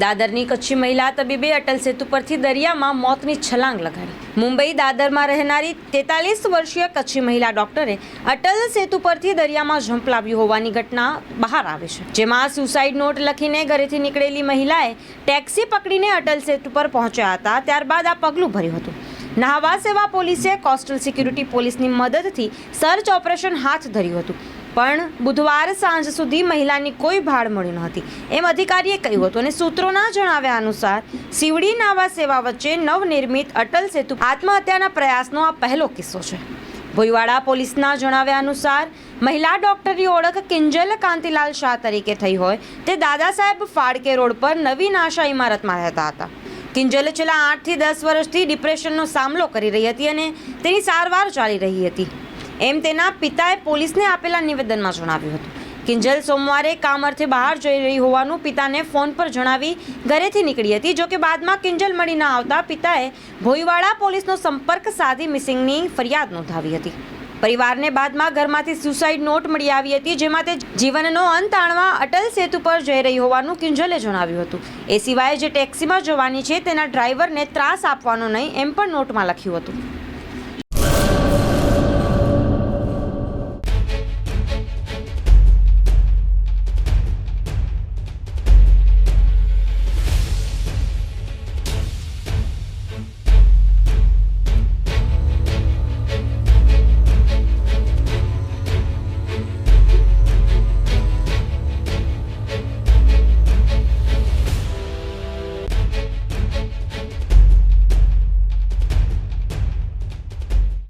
દાદરની કચ્છી મહિલા તબીબે અટલ સેતુ પરથી દરિયામાં મોતની છલાંગ લગાડી। મુંબઈ દાદરમાં રહેનારી 43 વર્ષીય કચ્છી મહિલા ડોક્ટરે અટલ સેતુ પરથી દરિયામાં ઝંપલાવ્યું હોવાની ઘટના બહાર આવી છે, જેમાં સુસાઇડ નોટ લખીને ઘરેથી નીકળેલી મહિલાએ ટેક્સી પકડીને અટલ સેતુ પર પહોંચ્યા હતા। ત્યારબાદ આ પગલું ભર્યું હતું। નહાવા સેવા પોલીસે કોસ્ટલ સિક્યુરિટી પોલીસની મદદથી સર્ચ ઓપરેશન હાથ ધર્યું હતું, પણ બુધવાર સાંજ સુધી મહિલાની કોઈ ભાળ મળી નહોતી, એમ અધિકારીએ કહ્યું હતું। અને સૂત્રોના જણાવ્યા અનુસાર સીવડી નાવા સેવા વચ્ચે નવનિર્મિત અટલ સેતુ આત્મહત્યાના પ્રયાસનો આ પહેલો કિસ્સો છે। ભોઈવાડા પોલીસના જણાવ્યા અનુસાર મહિલા ડોક્ટરની ઓળખ કિંજલ કાંતિલાલ શાહ તરીકે થઈ હોય તે દાદા સાહેબ ફાળકે રોડ પર નવીન આશા ઇમારતમાં રહેતા હતા। કિંજલ છેલ્લા 8 થી 10 વર્ષથી ડિપ્રેશનનો સામનો કરી રહી હતી અને તેની સારવાર ચાલી રહી હતી, એમ તેના પિતાએ પોલીસને આપેલા નિવેદનમાં જણાવ્યું હતું। કિંજલ સોમવારે કામ અર્થે બહાર જઈ રહી હોવાનું પિતાને ફોન પર જણાવી ઘરેથી નીકળી હતી। જોકે બાદમાં કિંજલ મળી ન આવતા પિતાએ ભોઈવાડા પોલીસનો સંપર્ક સાધી મિસિંગની ફરિયાદ નોંધાવી હતી। પરિવારને બાદમાં ઘરમાંથી સુસાઇડ નોટ મળી આવી હતી, જેમાં તે જીવનનો અંત આણવા અટલ સેતુ પર જઈ રહી હોવાનું કિંજલે જણાવ્યું હતું। એ સિવાય જે ટેક્સીમાં જવાની છે તેના ડ્રાઈવરને ત્રાસ આપવાનો નહીં એમ પણ નોટમાં લખ્યું હતું।